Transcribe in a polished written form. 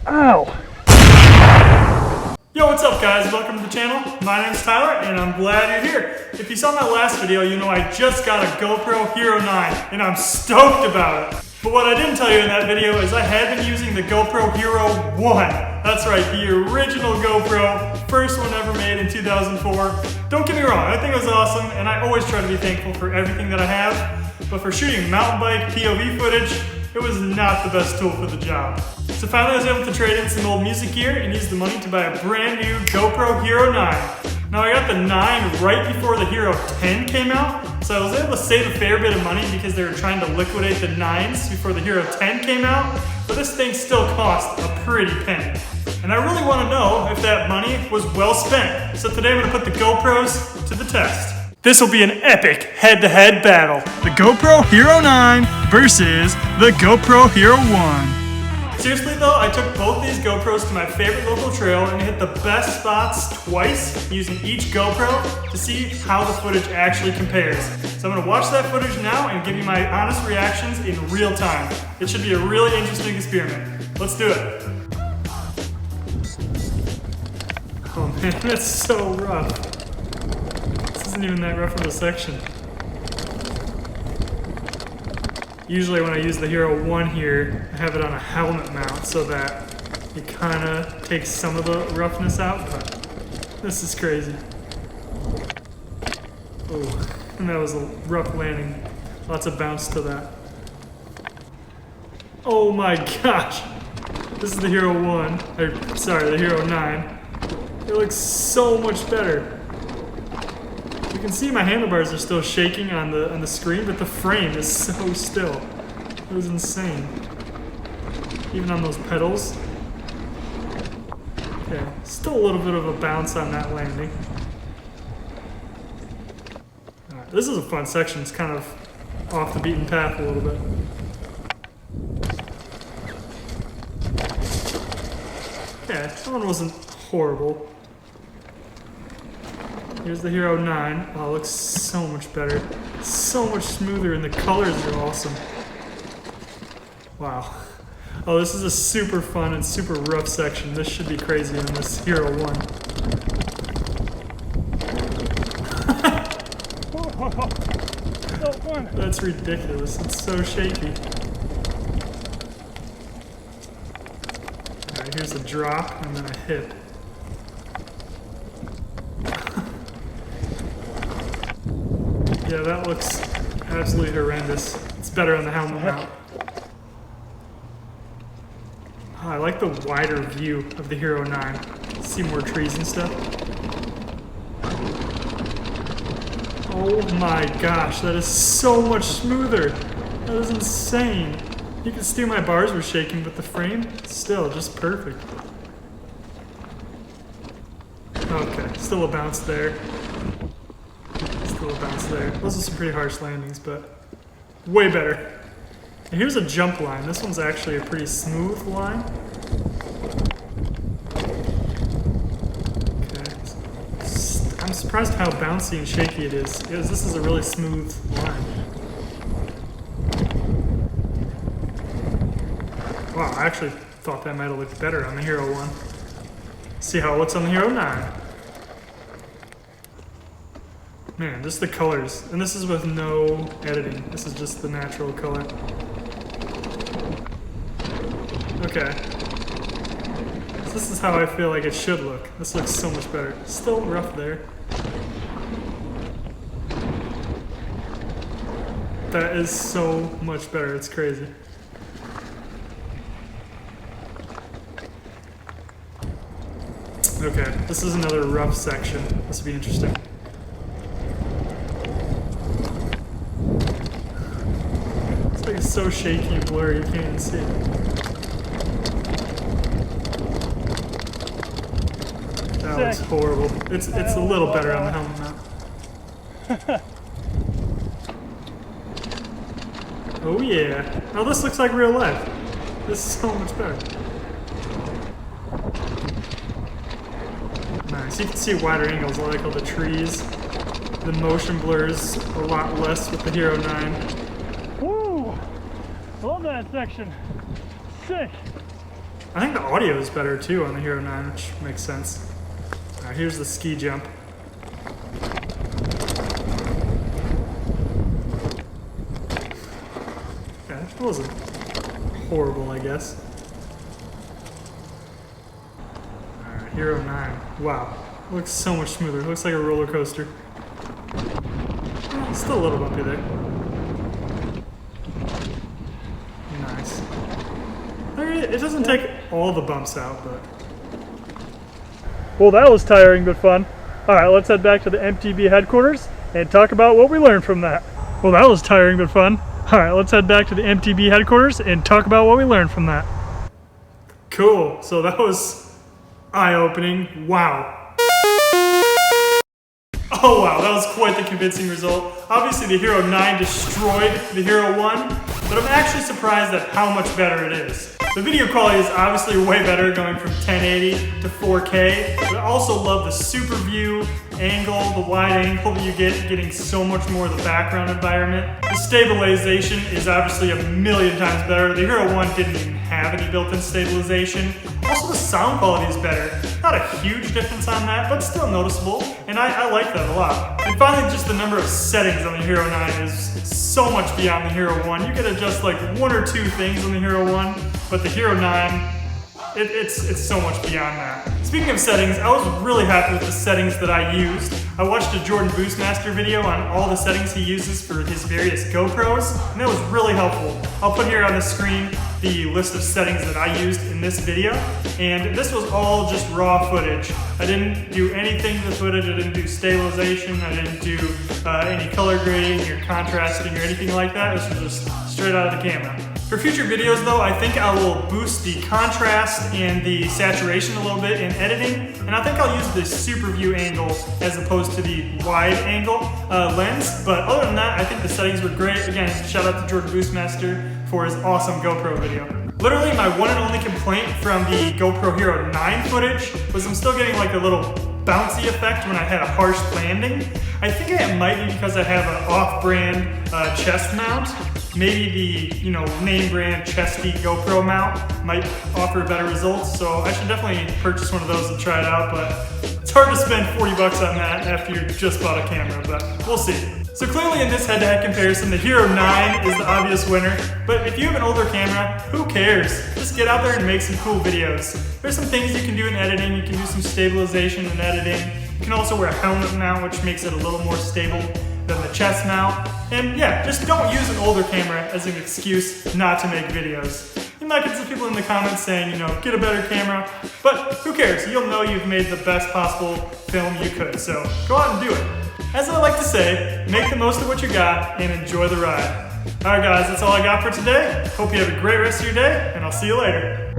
Ow! Yo, what's up guys? Welcome to the channel. My name's Tyler and I'm glad you're here. If you saw my last video, you know I just got a GoPro Hero 9 and I'm stoked about it. But what I didn't tell you in that video is I had been using the GoPro Hero 1. That's right, the original GoPro, first one ever made in 2004. Don't get me wrong, I think it was awesome and I always try to be thankful for everything that I have. But for shooting mountain bike POV footage, it was not the best tool for the job. So finally I was able to trade in some old music gear and use the money to buy a brand new GoPro Hero 9. Now I got the 9 right before the Hero 10 came out, so I was able to save a fair bit of money because they were trying to liquidate the 9s before the Hero 10 came out, but this thing still cost a pretty penny. And I really want to know if that money was well spent. So today I'm going to put the GoPros to the test. This will be an epic head-to-head battle. The GoPro Hero 9 versus the GoPro Hero 1. Seriously though, I took both these GoPros to my favorite local trail and hit the best spots twice using each GoPro to see how the footage actually compares. So I'm going to watch that footage now and give you my honest reactions in real time. It should be a really interesting experiment. Let's do it. Oh man, that's so rough. This isn't even that rough of a section. Usually when I use the Hero 1 here, I have it on a helmet mount so that it kind of takes some of the roughness out, but this is crazy. Oh, and that was a rough landing. Lots of bounce to that. Oh my gosh! This is the Hero 1, the Hero 9. It looks so much better. You can see my handlebars are still shaking on the screen, but the frame is so still. It was insane. Even on those pedals. Okay, still a little bit of a bounce on that landing. Alright, this is a fun section. It's kind of off the beaten path a little bit. Okay, that one wasn't horrible. Here's the Hero 9. Oh, it looks so much better. So much smoother, and the colors are awesome. Wow. Oh, this is a super fun and super rough section. This should be crazy in this Hero 1. So fun. That's ridiculous. It's so shaky. Alright, here's a drop and then a hit. Yeah, that looks absolutely horrendous. It's better on the helmet mount. Oh, I like the wider view of the Hero 9. See more trees and stuff. Oh my gosh, that is so much smoother. That is insane. You can see my bars were shaking, but the frame, still just perfect. Okay, still a bounce there. Still a bounce there. Those are some pretty harsh landings, but way better. And here's a jump line. This one's actually a pretty smooth line. Okay. I'm surprised how bouncy and shaky it is. This is a really smooth line. Wow, I actually thought that might have looked better on the Hero 1. See how it looks on the Hero 9. Man, just the colors. And this is with no editing. This is just the natural color. Okay. So this is how I feel like it should look. This looks so much better. Still rough there. That is so much better. It's crazy. Okay, this is another rough section. This will be interesting. It's so shaky and blurry, you can't even see it. That was horrible. It's a little better on the helmet mount. Oh yeah. Oh, this looks like real life. This is so much better. Nice. You can see wider angles. I like all the trees. the motion blurs a lot less with the Hero 9. Woo! I love that section. Sick. I think the audio is better too on the Hero 9, which makes sense. Alright, here's the ski jump. Yeah, it wasn't horrible, I guess. Alright, Hero 9. Wow. It looks so much smoother. It looks like a roller coaster. Still a little bumpy there. Nice. It doesn't take all the bumps out, but... Well, that was tiring but fun. Alright, let's head back to the MTB headquarters and talk about what we learned from that. Well, that was tiring but fun. Alright, let's head back to the MTB headquarters and talk about what we learned from that. Cool. So that was eye-opening. Wow. Oh wow, that was quite the convincing result. Obviously the Hero 9 destroyed the Hero 1, but I'm actually surprised at how much better it is. The video quality is obviously way better, going from 1080 to 4K, but I also love the super view angle, the wide angle that you get, getting so much more of the background environment. The stabilization is obviously a million times better. The Hero 1 didn't even have any built-in stabilization. Also, the sound quality is better. Not a huge difference on that, but still noticeable, and I like that a lot. And finally, just the number of settings on the Hero 9 is so much beyond the Hero 1. You can adjust like one or two things on the Hero 1, but the Hero 9, it's so much beyond that. Speaking of settings, I was really happy with the settings that I used. I watched a Jordan Boostmaster video on all the settings he uses for his various GoPros, and that was really helpful. I'll put here on the screen the list of settings that I used in this video, and this was all just raw footage. I didn't do anything to the footage. I didn't do stabilization. I didn't do any color grading or contrasting or anything like that. This was just straight out of the camera. For future videos though, I think I will boost the contrast and the saturation a little bit in editing, and I think I'll use the super view angle as opposed to the wide angle lens, but other than that, I think the settings were great. Again, shout out to Jordan Boostmaster for his awesome GoPro video. Literally, my one and only complaint from the GoPro Hero 9 footage was I'm still getting like a little bouncy effect when I had a harsh landing. I think it might be because I have an off-brand chest mount. Maybe the name brand chesty GoPro mount might offer better results, so I should definitely purchase one of those and try it out, but it's hard to spend 40 bucks on that after you just bought a camera, but we'll see. So clearly in this head-to-head comparison, the Hero 9 is the obvious winner, but if you have an older camera, who cares? Just get out there and make some cool videos. There's some things you can do in editing. You can do some stabilization in editing. You can also wear a helmet mount, which makes it a little more stable than the chest mount. And yeah, just don't use an older camera as an excuse not to make videos. You might get some people in the comments saying, get a better camera, but who cares? You'll know you've made the best possible film you could, so go out and do it. As I like to say, make the most of what you got and enjoy the ride. Alright guys, that's all I got for today. Hope you have a great rest of your day, and I'll see you later.